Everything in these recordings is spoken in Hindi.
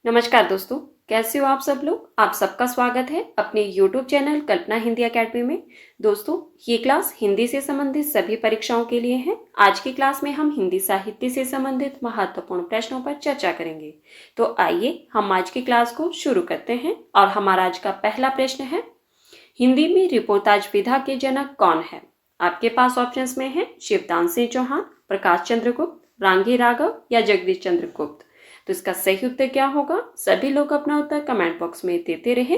नमस्कार दोस्तों, कैसे हो आप सब लोग। आप सबका स्वागत है अपने YouTube चैनल कल्पना हिंदी एकेडमी में। दोस्तों, ये क्लास हिंदी से संबंधित सभी परीक्षाओं के लिए है। आज की क्लास में हम हिंदी साहित्य से संबंधित महत्वपूर्ण प्रश्नों पर चर्चा करेंगे। तो आइए हम आज की क्लास को शुरू करते हैं। और हमारा आज का पहला प्रश्न है, हिंदी में रिपोर्टाज विधा के जनक कौन है। आपके पास ऑप्शंस में है शिवदान सिंह चौहान, प्रकाश चंद्र गुप्त, रांगी राघव या जगदीश चंद्र गुप्त। तो इसका सही उत्तर क्या होगा? सभी लोग अपना उत्तर कमेंट बॉक्स में देते रहे।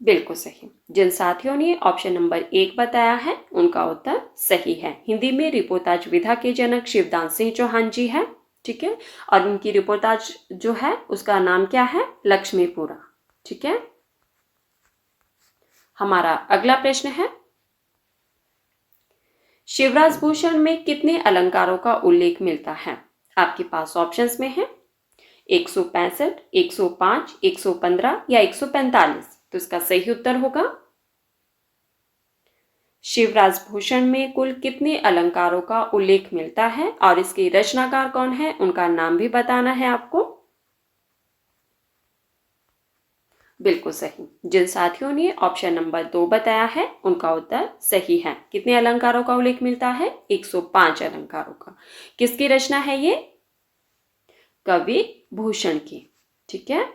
बिल्कुल सही। जिन साथियों ने ऑप्शन नंबर 1 बताया है उनका उत्तर सही है। हिंदी में रिपोर्टाज विधा के जनक शिवदान सिंह चौहान जी है। ठीक है, और उनकी रिपोर्टाज जो है उसका नाम क्या है? लक्ष्मीपुरा। ठीक है, हमारा अगला प्रश्न है, शिवराज भूषण में कितने अलंकारों का उल्लेख मिलता है। आपके पास ऑप्शंस में है 165, 105, 115 या 145। तो इसका सही उत्तर होगा, शिवराज भूषण में कुल कितने अलंकारों का उल्लेख मिलता है और इसके रचनाकार कौन है उनका नाम भी बताना है आपको। बिल्कुल सही। जिन साथियों ने ऑप्शन नंबर 2 बताया है उनका उत्तर सही है। कितने अलंकारों का उल्लेख मिलता है? 105 अलंकारों का। किसकी रचना है ये? कवि भूषण की। ठीक है,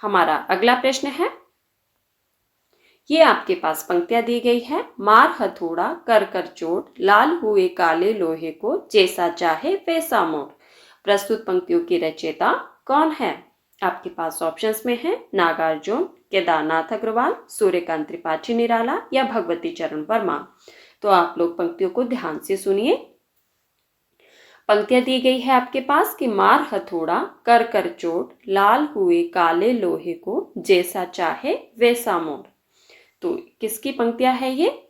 हमारा अगला प्रश्न है, ये आपके पास पंक्तियां दी गई है, मार हथौड़ा कर कर चोट, लाल हुए काले लोहे को, जैसा चाहे वैसा मोड़। प्रस्तुत पंक्तियों की रचयिता कौन है? आपके पास ऑप्शंस में है नागार्जुन, केदारनाथ अग्रवाल, सूर्यकांत त्रिपाठी निराला या भगवती चरण वर्मा। तो आप लोग पंक्तियों को ध्यान से सुनिए। पंक्तियां दी गई है आपके पास कि मार हथौड़ा कर कर चोट, लाल हुए काले लोहे को, जैसा चाहे वैसा मोड़। तो किसकी पंक्तियां है ये?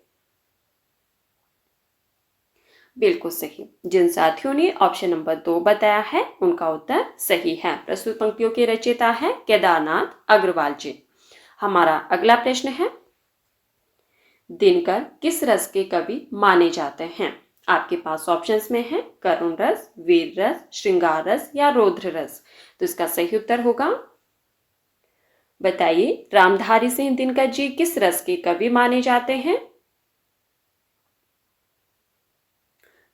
बिल्कुल सही। जिन साथियों ने ऑप्शन नंबर 2 बताया है उनका उत्तर सही है। प्रस्तुत पंक्तियों के रचयिता है केदारनाथ अग्रवाल जी। हमारा अगला प्रश्न है, दिनकर किस रस के कवि माने जाते हैं। आपके पास ऑप्शंस में है करुण रस, वीर रस, श्रृंगार रस या रौद्र रस। तो इसका सही उत्तर होगा, बताइए, रामधारी सिंह दिनकर जी किस रस के कवि माने जाते हैं।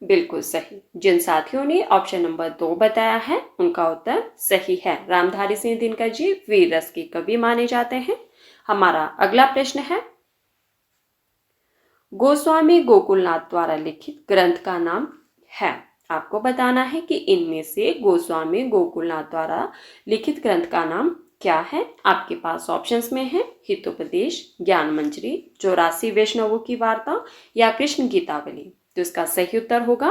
बिल्कुल सही। जिन साथियों ने ऑप्शन नंबर 2 बताया है उनका उत्तर सही है। रामधारी सिंह दिनकर जी वीर रस के कवि माने जाते हैं। हमारा अगला प्रश्न है, गोस्वामी गोकुलनाथ द्वारा लिखित ग्रंथ का नाम है। आपको बताना है कि इनमें से गोस्वामी गोकुलनाथ द्वारा लिखित ग्रंथ का नाम क्या है। आपके पास ऑप्शंस में है हितोपदेश, ज्ञान मंजरी, 84 वैष्णवों की वार्ता या कृष्ण गीतावली। तो इसका सही उत्तर होगा,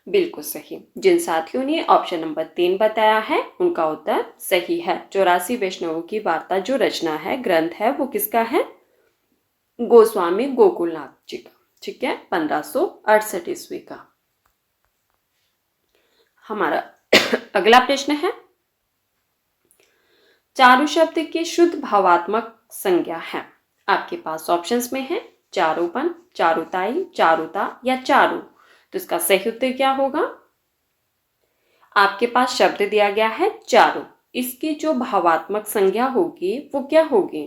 बिल्कुल सही। जिन साथियों ने ऑप्शन नंबर 3 बताया है उनका उत्तर सही है। 84 वैष्णवों की वार्ता जो रचना है, ग्रंथ है, वो किसका है? गोस्वामी गोकुलनाथ जी का। ठीक है, 1568 ईस्वी का। हमारा अगला प्रश्न है, चारु शब्द की शुद्ध भावात्मक संज्ञा है। आपके पास ऑप्शंस में है चारूपन, चारुताई, चारुता या चारु। तो इसका सही उत्तर क्या होगा? आपके पास शब्द दिया गया है चारु, इसकी जो भावात्मक संज्ञा होगी वो क्या होगी?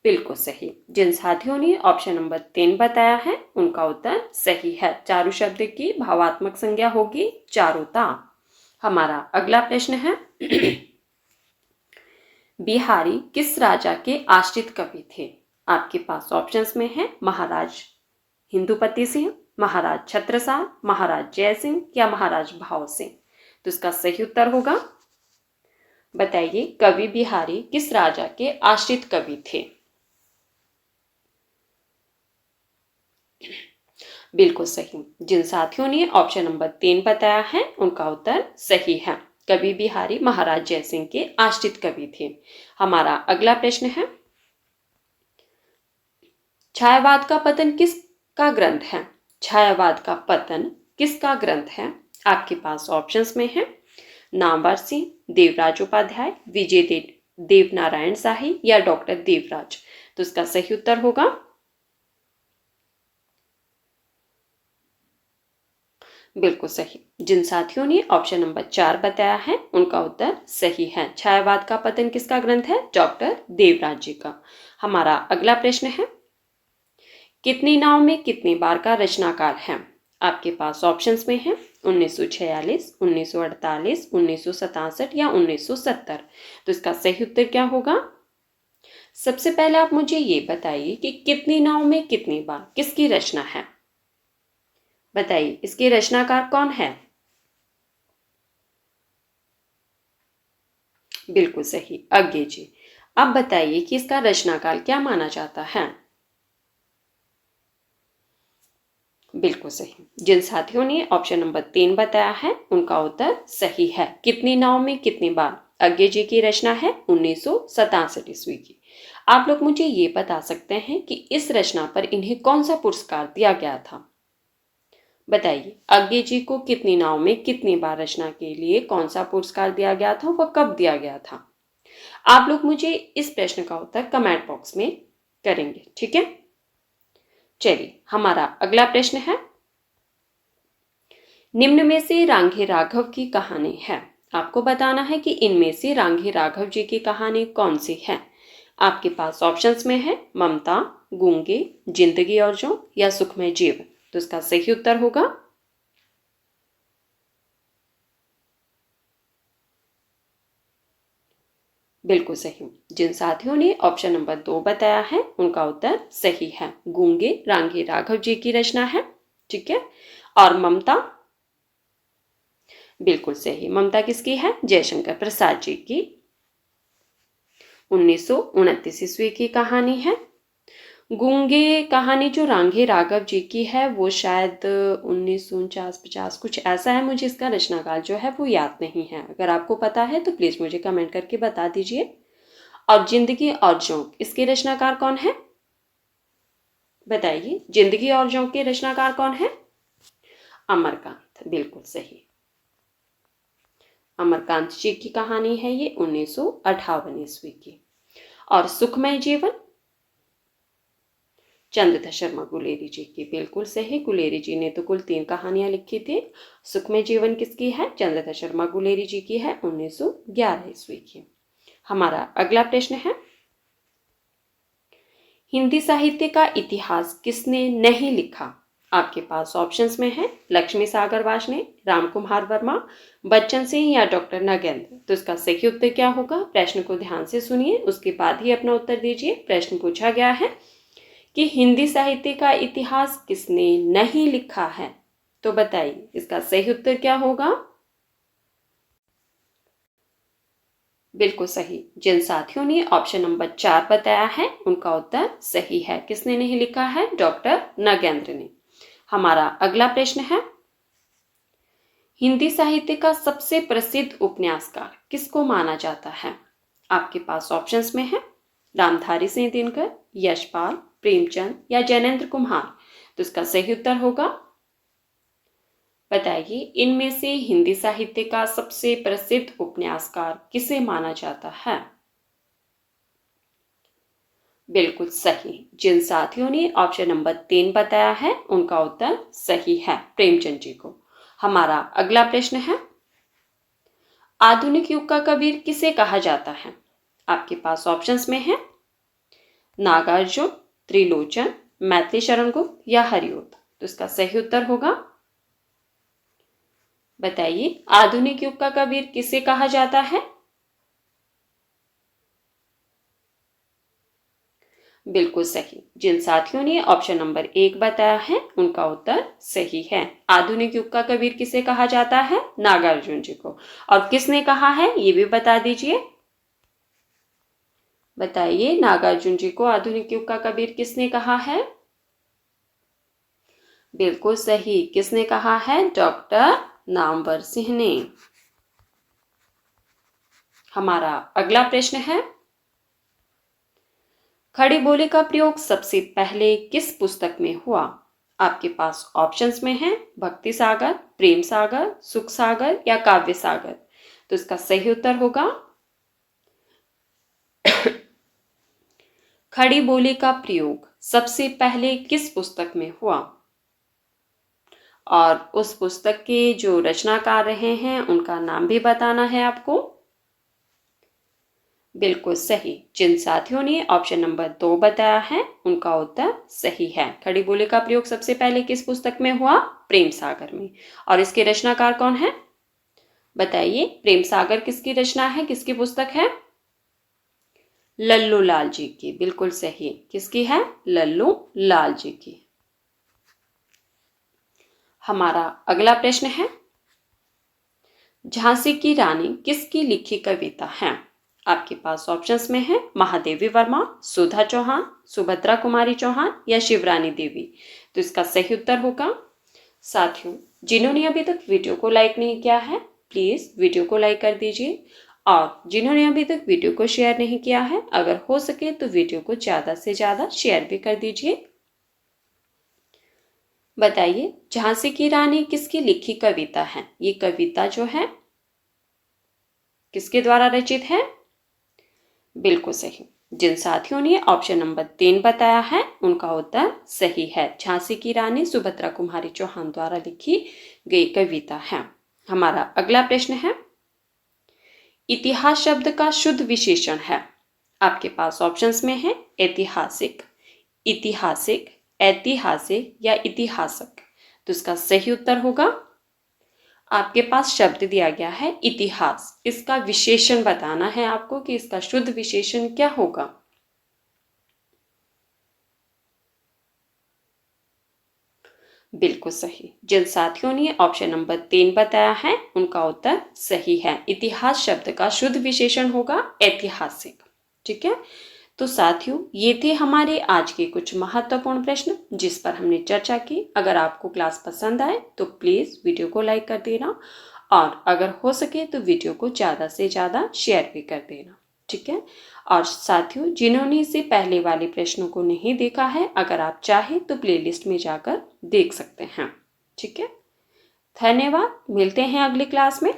बिल्कुल सही। जिन साथियों ने ऑप्शन नंबर 3 बताया है उनका उत्तर सही है। चारु शब्द की भावात्मक संज्ञा होगी चारुता। हमारा अगला प्रश्न है, बिहारी किस राजा के आश्रित कवि थे। आपके पास ऑप्शंस में है महाराज हिंदुपति सिंह, महाराज छत्रसाल, महाराज जय सिंह या महाराज भाव सिंह। तो इसका सही उत्तर होगा, बताइए, कवि बिहारी किस राजा के आश्रित कवि थे। बिल्कुल सही। जिन साथियों ने ऑप्शन नंबर 3 बताया है उनका उत्तर सही है। कवि बिहारी महाराज जय सिंह के आश्रित कवि थे। हमारा अगला प्रश्न है, छायावाद का पतन किसका ग्रंथ है। छायावाद का पतन किसका ग्रंथ है। आपके पास ऑप्शंस में है नामवर सिंह, देवराज उपाध्याय, विजय देवनारायण शाही या डॉक्टर देवराज। तो इसका सही उत्तर होगा, बिल्कुल सही। जिन साथियों ने ऑप्शन नंबर 4 बताया है उनका उत्तर सही है। छायावाद का पतन किसका ग्रंथ है? डॉक्टर देवराज जी का। हमारा अगला प्रश्न है, कितनी नाव में कितनी बार का रचनाकाल है? आपके पास ऑप्शंस में है 1946, 1948, 1967 या 1970। तो इसका सही उत्तर क्या होगा? सबसे पहले आप मुझे ये बताइए कि कितनी नाव में कितनी बार किसकी रचना है? बताइए इसके रचनाकार कौन है? बिल्कुल सही, अज्ञे जी। अब बताइए कि इसका रचनाकाल क्या माना जाता है? बिल्कुल सही। जिन साथियों ने ऑप्शन नंबर 3 बताया है उनका उत्तर सही है। कितनी नाव में कितनी बार अज्ञे जी की रचना है 1967 ईस्वी की। आप लोग मुझे ये बता सकते हैं कि इस रचना पर इन्हें कौन सा पुरस्कार दिया गया था? बताइए अज्ञे जी को कितनी नाव में कितनी बार रचना के लिए कौन सा पुरस्कार दिया गया था, वह कब दिया गया था? आप लोग मुझे इस प्रश्न का उत्तर कमेंट बॉक्स में करेंगे, ठीक है? चलिए हमारा अगला प्रश्न है, निम्न में से रांघे राघव की कहानी है। आपको बताना है कि इनमें से रांघे राघव जी की कहानी कौन सी है। आपके पास ऑप्शंस में है ममता, गूंगे, जिंदगी और जो या सुखमय जीवन। तो इसका सही उत्तर होगा बिल्कुल सही। जिन साथियों ने ऑप्शन नंबर 2 बताया है उनका उत्तर सही है। गूंगे रांगे राघव जी की रचना है, ठीक है। और ममता, बिल्कुल सही। ममता किसकी है? जयशंकर प्रसाद जी की 1929 ईस्वी की कहानी है। गूंगे कहानी जो रांगे राघव जी की है वो शायद 1949-50 कुछ ऐसा है। मुझे इसका रचनाकाल जो है वो याद नहीं है। अगर आपको पता है तो प्लीज मुझे कमेंट करके बता दीजिए। और जिंदगी और जोंक इसके रचनाकार कौन है? बताइए जिंदगी और जोंक के रचनाकार कौन है? अमरकांत, बिल्कुल सही। अमरकांत जी की कहानी है ये 1958 ईस्वी की। और सुखमय जीवन चंद्रधर शर्मा गुलेरी जी की, बिल्कुल सही। गुलेरी जी ने तो कुल 3 कहानियां लिखी थी। सुखमय जीवन किसकी है? चंद्रधर शर्मा गुलेरी जी की है 1911 ईस्वी की। हमारा अगला प्रश्न है, हिंदी साहित्य का इतिहास किसने नहीं लिखा? आपके पास ऑप्शंस में है लक्ष्मी सागर वार्ष्णेय, रामकुमार वर्मा, बच्चन सिंह या डॉक्टर नगेंद्र। तो इसका सही उत्तर क्या होगा? प्रश्न को ध्यान से सुनिए, उसके बाद ही अपना उत्तर दीजिए। प्रश्न पूछा गया है कि हिंदी साहित्य का इतिहास किसने नहीं लिखा है। तो बताइए इसका सही उत्तर क्या होगा? बिल्कुल सही। जिन साथियों ने ऑप्शन नंबर 4 बताया है उनका उत्तर सही है। किसने नहीं लिखा है? डॉक्टर नगेंद्र ने। हमारा अगला प्रश्न है, हिंदी साहित्य का सबसे प्रसिद्ध उपन्यासकार किसको माना जाता है? आपके पास ऑप्शंस में है रामधारी सिंह दिनकर, यशपाल, प्रेमचंद या जैनेन्द्र कुमार। तो इसका सही उत्तर होगा, बताइए इनमें से हिंदी साहित्य का सबसे प्रसिद्ध उपन्यासकार किसे माना जाता है? बिल्कुल सही। जिन साथियों ने ऑप्शन नंबर 3 बताया है उनका उत्तर सही है, प्रेमचंद जी को। हमारा अगला प्रश्न है, आधुनिक युग का कबीर किसे कहा जाता है? आपके पास ऑप्शंस में है नागार्जुन, त्रिलोचन, मैथिली शरण गुप्त या हरिओत। तो इसका सही उत्तर होगा, बताइए आधुनिक युग का कबीर किसे कहा जाता है? बिल्कुल सही। जिन साथियों ने ऑप्शन नंबर 1 बताया है उनका उत्तर सही है। आधुनिक युग का कबीर किसे कहा जाता है? नागार्जुन जी को। और किसने कहा है ये भी बता दीजिए। बताइए नागार्जुन जी को आधुनिक युग का कबीर किसने कहा है? बिल्कुल सही। किसने कहा है? डॉक्टर नामवर सिंह ने। हमारा अगला प्रश्न है, खड़ी बोली का प्रयोग सबसे पहले किस पुस्तक में हुआ? आपके पास ऑप्शंस में है भक्ति सागर, प्रेम सागर, सुख सागर या काव्य सागर। तो इसका सही उत्तर होगा, खड़ी बोली का प्रयोग सबसे पहले किस पुस्तक में हुआ? और उस पुस्तक के जो रचनाकार रहे हैं उनका नाम भी बताना है आपको। बिल्कुल सही। जिन साथियों ने ऑप्शन नंबर 2 बताया है उनका उत्तर सही है। खड़ी बोली का प्रयोग सबसे पहले किस पुस्तक में हुआ? प्रेम सागर में। और इसके रचनाकार कौन है? बताइए, प्रेम सागर किसकी रचना है, किसकी पुस्तक है? लल्लू लाल जी की। बिल्कुल सही। किसकी है? लल्लू लाल जी की। हमारा अगला प्रश्न है, झांसी की रानी किसकी लिखी कविता है? आपके पास ऑप्शंस में है महादेवी वर्मा, सुधा चौहान, सुभद्रा कुमारी चौहान या शिवरानी देवी। तो इसका सही उत्तर होगा, साथियों जिन्होंने अभी तक वीडियो को लाइक नहीं किया है प्लीज वीडियो को लाइक कर दीजिए, और जिन्होंने अभी तक वीडियो को शेयर नहीं किया है अगर हो सके तो वीडियो को ज्यादा से ज्यादा शेयर भी कर दीजिए। बताइए, झांसी की रानी किसकी लिखी कविता है? ये कविता जो है किसके द्वारा रचित है? बिल्कुल सही। जिन साथियों ने ऑप्शन नंबर 3 बताया है उनका उत्तर सही है। झांसी की रानी सुभद्रा कुमारी चौहान द्वारा लिखी गई कविता है। हमारा अगला प्रश्न है, इतिहास शब्द का शुद्ध विशेषण है। आपके पास ऑप्शंस में है ऐतिहासिक, इतिहासिक, ऐतिहासिक या इतिहासक। तो इसका सही उत्तर होगा, आपके पास शब्द दिया गया है इतिहास, इसका विशेषण बताना है आपको कि इसका शुद्ध विशेषण क्या होगा। बिल्कुल सही। जिन साथियों ने ऑप्शन नंबर 3 बताया है उनका उत्तर सही है। इतिहास शब्द का शुद्ध विशेषण होगा ऐतिहासिक। ठीक है, तो साथियों ये थे हमारे आज के कुछ महत्वपूर्ण प्रश्न जिस पर हमने चर्चा की। अगर आपको क्लास पसंद आए तो प्लीज वीडियो को लाइक कर देना, और अगर हो सके तो वीडियो को ज़्यादा से ज़्यादा शेयर भी कर देना। ठीक है, और साथियों जिन्होंने इसे पहले वाले प्रश्नों को नहीं देखा है अगर आप चाहें तो प्लेलिस्ट में जाकर देख सकते हैं। ठीक है, धन्यवाद। मिलते हैं अगली क्लास में।